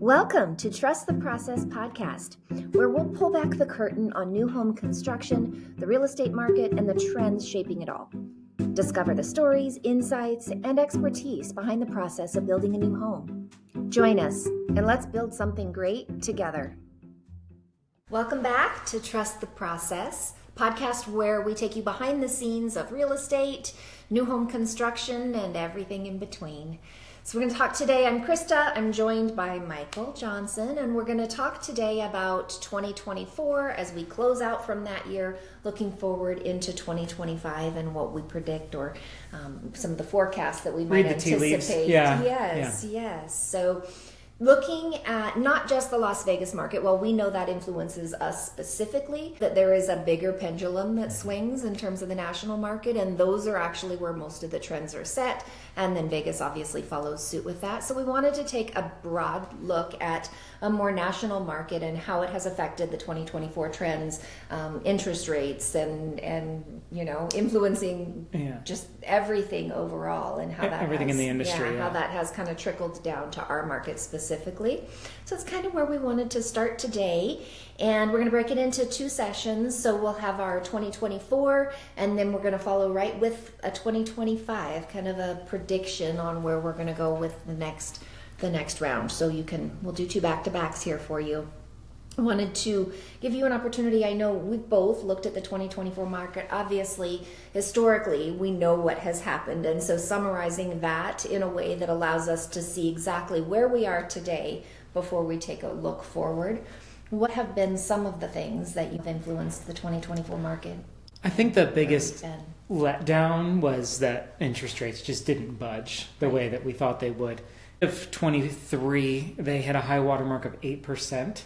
Welcome to Trust the Process podcast, where we'll pull back the curtain on new home construction, the real estate market, and the trends shaping it all. Discover the stories, insights, and expertise behind the process of building a new home. Join us, and let's build something great together. Welcome back to Trust the Process, podcast where we take you behind the scenes of real estate, new home construction, and everything in between. So we're going to talk today. I'm Krista. I'm joined by Michael Johnson, and we're going to talk today about 2024 as we close out from that year, looking forward into 2025 and what we predict or some of the forecasts that we might anticipate. Yes. So looking at not just the Las Vegas market, well, we know that influences us specifically, that there is a bigger pendulum that swings in terms of the national market, and those are actually where most of the trends are set, and then Vegas obviously follows suit with that. So we wanted to take a broad look at a more national market and how it has affected the 2024 trends, interest rates, and influencing just everything overall, and how that everything in the industry, how that has kind of trickled down to our market specifically. So it's kind of where we wanted to start today, and we're going to break it into two sessions. So we'll have our 2024, and then we're going to follow right with a 2025, kind of a prediction on where we're going to go with the next round. So we'll do two back-to-backs here for you. I wanted to give you an opportunity. I know we've both looked at the 2024 market. Obviously, historically, we know what has happened. And so summarizing that in a way that allows us to see exactly where we are today before we take a look forward. What have been some of the things that you've influenced the 2024 market? I think the biggest letdown was that interest rates just didn't budge the way that we thought they would. Of 23, they had a high water mark of 8%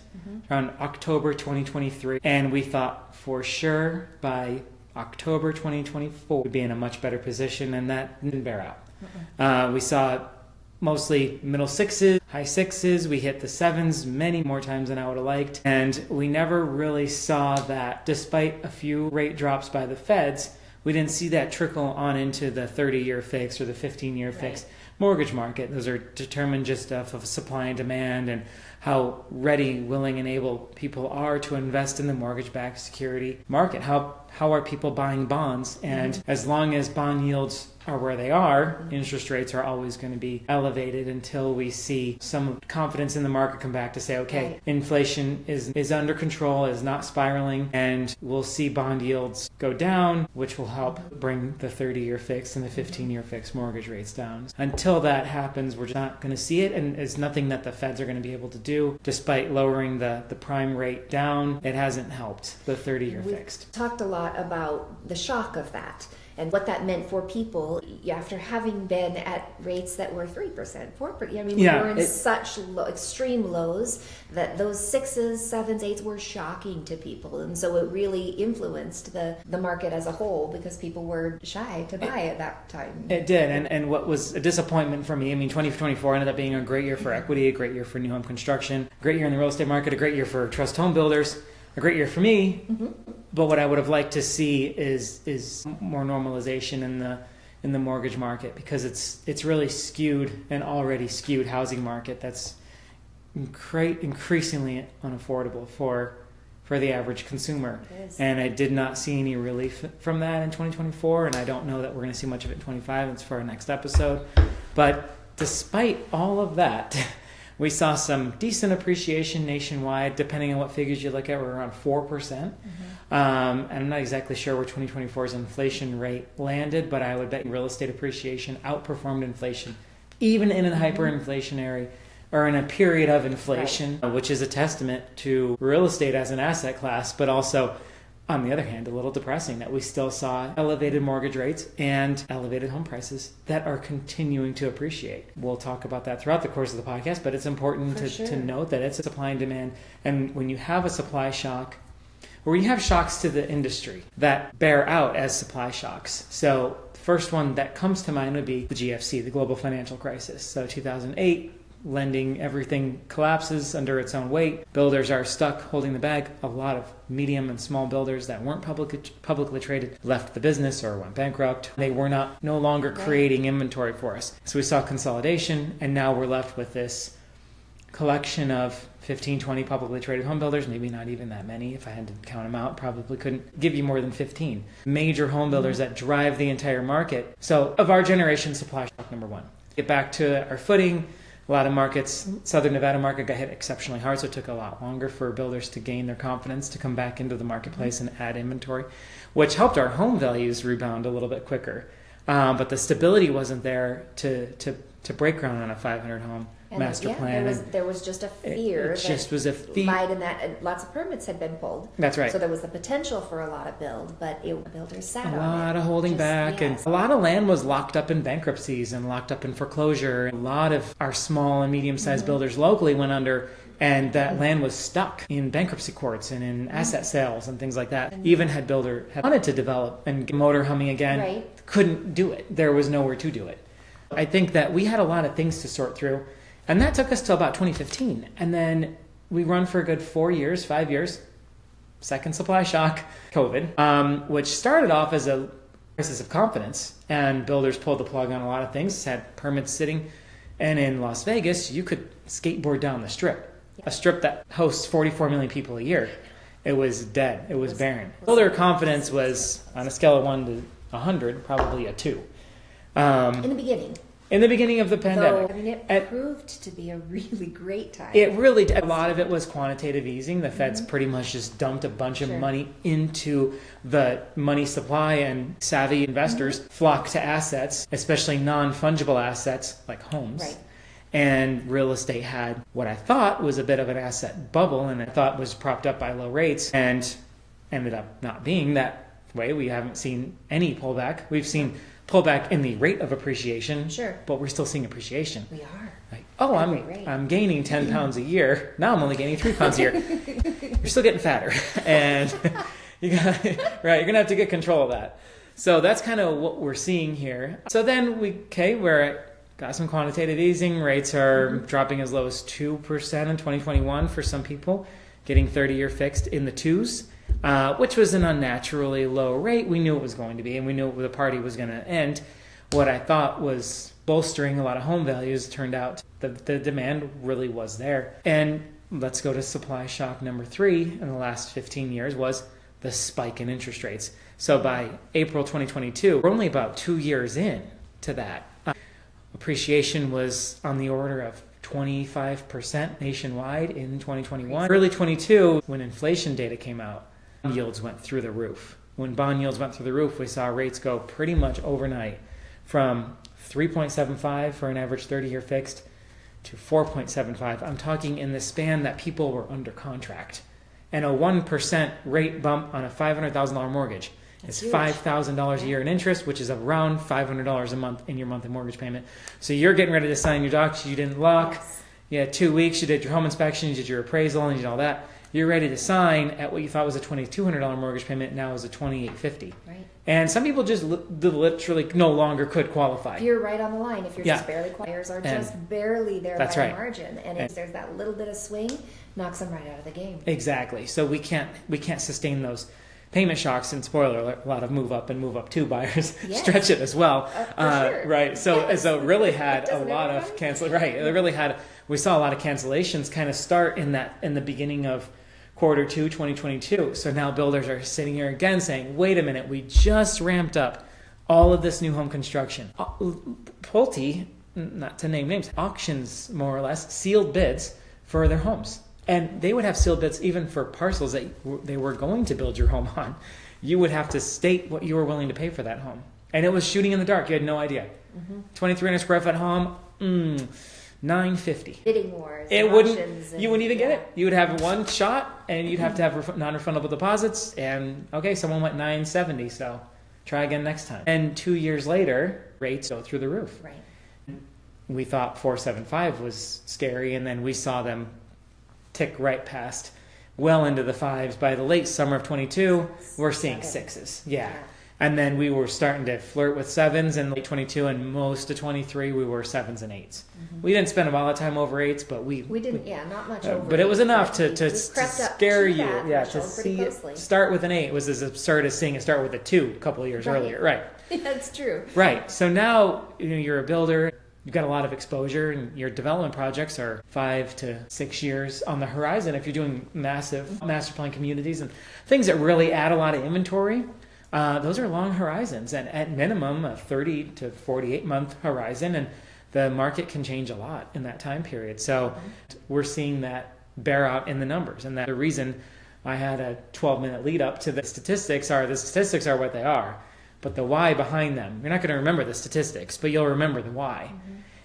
around October 2023, and we thought for sure by October 2024 we'd be in a much better position, and that didn't bear out. We saw mostly middle sixes, high sixes. We hit the sevens many more times than I would have liked, and we never really saw that. Despite a few rate drops by the feds, we didn't see that trickle on into the 30-year fix or the 15-year fix mortgage market. Those are determined just off of supply and demand and how ready, willing, and able people are to invest in the mortgage-backed security market. How are people buying bonds? And as long as bond yields are where they are, interest rates are always going to be elevated until we see some confidence in the market come back to say, okay, inflation is under control, is not spiraling, and we'll see bond yields go down, which will help bring the 30-year fixed and the 15-year fixed mortgage rates down. Until that happens, we're just not going to see it, and it's nothing that the feds are going to be able to do. Despite lowering the prime rate down, it hasn't helped the 30-year fixed. We talked a lot about the shock of that and what that meant for people after having been at rates that were 3%, 4%. I mean, we were in such extreme lows that those 6s, 7s, 8s were shocking to people. And so it really influenced the market as a whole because people were shy to buy at that time. It did. And what was a disappointment for me, 2024 ended up being a great year for equity, a great year for new home construction, a great year in the real estate market, a great year for trust home builders, a great year for me. But what I would have liked to see is more normalization in the mortgage market, because it's really skewed, an already skewed housing market that's increasingly unaffordable for the average consumer. And I did not see any relief from that in 2024, and I don't know that we're going to see much of it in 25. That's for our next episode. But despite all of that, we saw some decent appreciation nationwide. Depending on what figures you look at, we're around 4%. And I'm not exactly sure where 2024's inflation rate landed, but I would bet real estate appreciation outperformed inflation, even in a hyperinflationary or in a period of inflation, which is a testament to real estate as an asset class, but also, on the other hand, a little depressing that we still saw elevated mortgage rates and elevated home prices that are continuing to appreciate. We'll talk about that throughout the course of the podcast, but it's important to note that it's a supply and demand. And when you have a supply shock, or when you have shocks to the industry that bear out as supply shocks. So the first one that comes to mind would be the GFC, the global financial crisis. So 2008, lending, everything collapses under its own weight. Builders are stuck holding the bag. A lot of medium and small builders that weren't publicly traded left the business or went bankrupt. They were no longer creating inventory for us. So we saw consolidation, and now we're left with this collection of 15, 20 publicly traded home builders, maybe not even that many. If I had to count them out, probably couldn't give you more than 15 major home builders that drive the entire market. So of our generation, supply shock number one. Get back to our footing. A lot of markets, Southern Nevada market got hit exceptionally hard, so it took a lot longer for builders to gain their confidence to come back into the marketplace and add inventory, which helped our home values rebound a little bit quicker. But the stability wasn't there to break ground on a 500 home master plan. There was just a fear. It just was a fear. Lied in that, and lots of permits had been pulled. That's right. So there was the potential for a lot of build, but builders sat on it. A lot of holding back, and a lot of land was locked up in bankruptcies and locked up in foreclosure. A lot of our small and medium-sized builders locally went under, and that land was stuck in bankruptcy courts and in asset sales and things like that. Even had builder had wanted to develop and get motor humming again, couldn't do it. There was nowhere to do it. I think that we had a lot of things to sort through, and that took us till about 2015. And then we run for a good 5 years, second supply shock, COVID, which started off as a crisis of confidence, and builders pulled the plug on a lot of things, had permits sitting. And in Las Vegas, you could skateboard down the strip, a strip that hosts 44 million people a year. It was dead. It was barren. Builder confidence was, on a scale of 1 to 100, probably a 2. In the beginning of the pandemic. It proved to be a really great time. It really did. A lot of it was quantitative easing. The Fed's pretty much just dumped a bunch of money into the money supply, and savvy investors flock to assets, especially non-fungible assets like homes. Right. And real estate had what I thought was a bit of an asset bubble, and I thought was propped up by low rates, and ended up not being that way. We haven't seen any pullback. We've seen pullback in the rate of appreciation, but we're still seeing appreciation. We are. Like, I'm gaining 10 pounds a year. Now I'm only gaining 3 pounds a year. You're still getting fatter, and you're gonna have to get control of that. So that's kind of what we're seeing here. So then we're got some quantitative easing. Rates are dropping as low as 2% in 2021 for some people, getting 30-year fixed in the 2s. Which was an unnaturally low rate. We knew it was going to be, and we knew the party was going to end. What I thought was bolstering a lot of home values turned out the demand really was there. And let's go to supply shock number 3 in the last 15 years was the spike in interest rates. So by April 2022, we're only about 2 years in to that. Appreciation was on the order of 25% nationwide in 2021. Early 22, when inflation data came out, yields went through the roof. When bond yields went through the roof, we saw rates go pretty much overnight from 3.75 for an average 30-year fixed to 4.75. I'm talking in the span that people were under contract. And a 1% rate bump on a $500,000 mortgage is $5,000 a year in interest, which is around $500 a month in your monthly mortgage payment. So you're getting ready to sign your docs. You didn't lock. You had 2 weeks. You did your home inspection. You did your appraisal, and you did all that. You're ready to sign at what you thought was a $2,200 mortgage payment, now is a $2,850. Right. And some people just literally no longer could qualify. If you're right on the line, if you're just barely qualifiers are just barely there by a margin, and if there's that little bit of swing, knocks them right out of the game. Exactly. So we can't sustain those payment shocks, and spoiler alert, a lot of move up and move up 2 buyers stretch it as well. Sure. Right. So it really had a lot of cancel. Right. It really had. We saw a lot of cancellations kind of start in the beginning of Q2 2022. So now builders are sitting here again saying, wait a minute, we just ramped up all of this new home construction. Pulte, not to name names, auctions more or less, sealed bids for their homes. And they would have sealed bids even for parcels that they were going to build your home on. You would have to state what you were willing to pay for that home. And it was shooting in the dark. You had no idea. 2,300 square foot home, $950. Bidding wars. You wouldn't even get it. You would have one shot, and you'd have to have non-refundable deposits. And someone went $970, so try again next time. And 2 years later, rates go through the roof. Right. We thought 4.75 was scary, and then we saw them tick right past, well into the 5s. By the late summer of 22, we're seeing 6s. Yeah. And then we were starting to flirt with 7s in late 22, and most of 23 we were 7s and 8s. We didn't spend a lot of time over 8s, but we didn't. Not much over. But it was enough to scare you. To see it start with an 8 was as absurd as seeing it start with a 2 a couple of years earlier. Right. That's true. Right. So now you're a builder. you've got a lot of exposure, and your development projects are 5 to 6 years on the horizon. If you're doing massive master plan communities and things that really add a lot of inventory, those are long horizons, and at minimum a 30 to 48 month horizon, and the market can change a lot in that time period. So we're seeing that bear out in the numbers, and that the reason I had a 12-minute lead up to the statistics are what they are, but the why behind them, you're not going to remember the statistics, but you'll remember the why.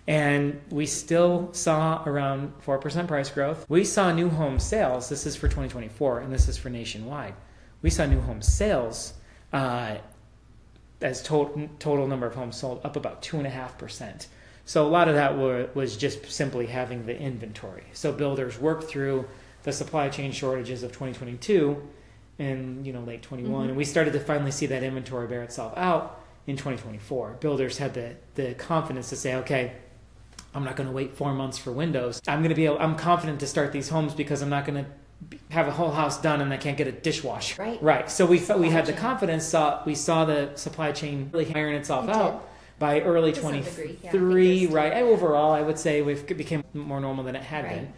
And we still saw around 4% price growth. We saw new home sales, this is for 2024 and this is for nationwide, we saw new home sales as total number of homes sold up about 2.5%. So a lot of that was just simply having the inventory. So builders worked through the supply chain shortages of 2022 and late 21, and we started to finally see that inventory bear itself out in 2024. Builders had the confidence to say, okay, I'm not going to wait 4 months for windows. I'm confident to start these homes because I'm not going to have a whole house done and I can't get a dishwasher. Right. So we had the confidence. We saw the supply chain really iron itself out by early 23. Right. Overall, I would say it became more normal than it had been.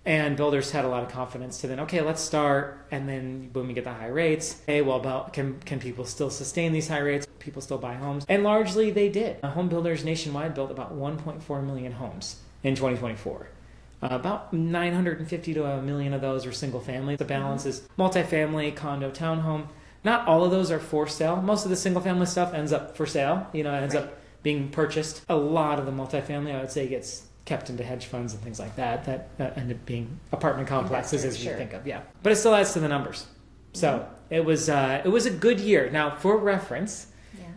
And builders had a lot of confidence to then, okay, let's start. And then boom, you get the high rates. Hey, well, can people still sustain these high rates? People still buy homes? And largely they did. Home builders nationwide built about 1.4 million homes in 2024. About 950 to a million of those are single family. The balance is multifamily, condo, townhome. Not all of those are for sale. Most of the single family stuff ends up for sale. It ends up being purchased. A lot of the multifamily, I would say, gets kept into hedge funds and things like that end up being apartment complexes as you think of. But it still adds to the numbers. So it was a good year. Now, for reference,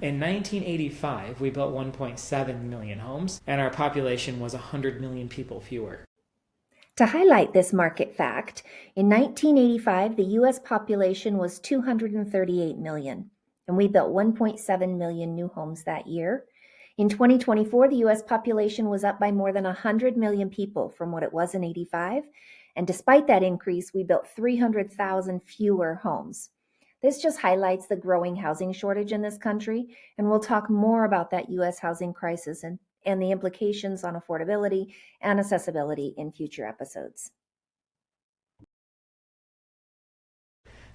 in 1985 we built 1.7 million homes and our population was 100 million people fewer. To highlight this market fact, in 1985 the U.S. population was 238 million, and we built 1.7 million new homes that year. In 2024, the U.S. population was up by more than 100 million people from what it was in 85, and despite that increase, we built 300,000 fewer homes. This just highlights the growing housing shortage in this country, and we'll talk more about that U.S. housing crisis and the implications on affordability and accessibility in future episodes.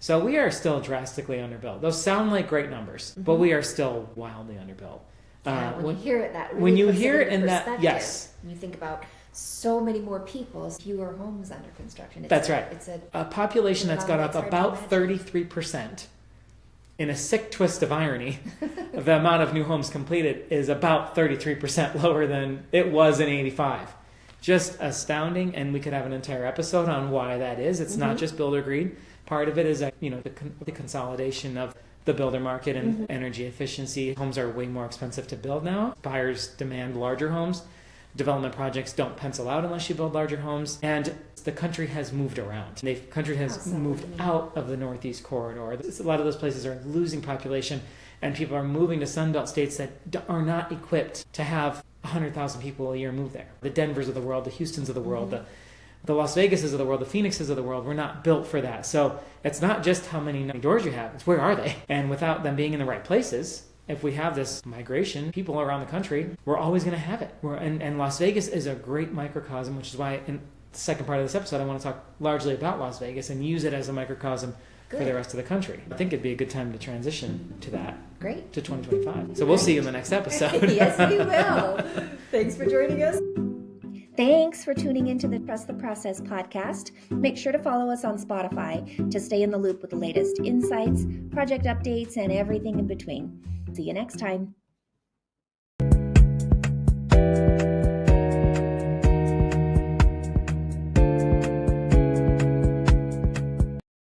So we are still drastically underbuilt. Those sound like great numbers, but we are still wildly underbuilt. When you hear it that when you hear it in that, yes, you think about so many more people, fewer homes under construction. That's right. It's a population that's gone up about 33%. In a sick twist of irony, the amount of new homes completed is about 33% lower than it was in 85. Just astounding, and we could have an entire episode on why that is. It's not just builder greed. Part of it is the consolidation of the builder market and energy efficiency. Homes are way more expensive to build now. Buyers demand larger homes. Development projects don't pencil out unless you build larger homes. And the country has moved around. The country has moved out of the Northeast corridor. A lot of those places are losing population, and people are moving to Sunbelt states that are not equipped to have 100,000 people a year move there. The Denvers of the world, the Houstons of the world, the Las Vegases of the world, the Phoenixes of the world were not built for that. So it's not just how many doors you have, it's where are they? And without them being in the right places, if we have this migration, people around the country, we're always going to have it. And Las Vegas is a great microcosm, which is why in the second part of this episode, I want to talk largely about Las Vegas and use it as a microcosm for the rest of the country. I think it'd be a good time to transition to that. Great. To 2025. So we'll see you in the next episode. Yes, we will. Thanks for joining us. Thanks for tuning into the Trust the Process podcast. Make sure to follow us on Spotify to stay in the loop with the latest insights, project updates, and everything in between. See you next time.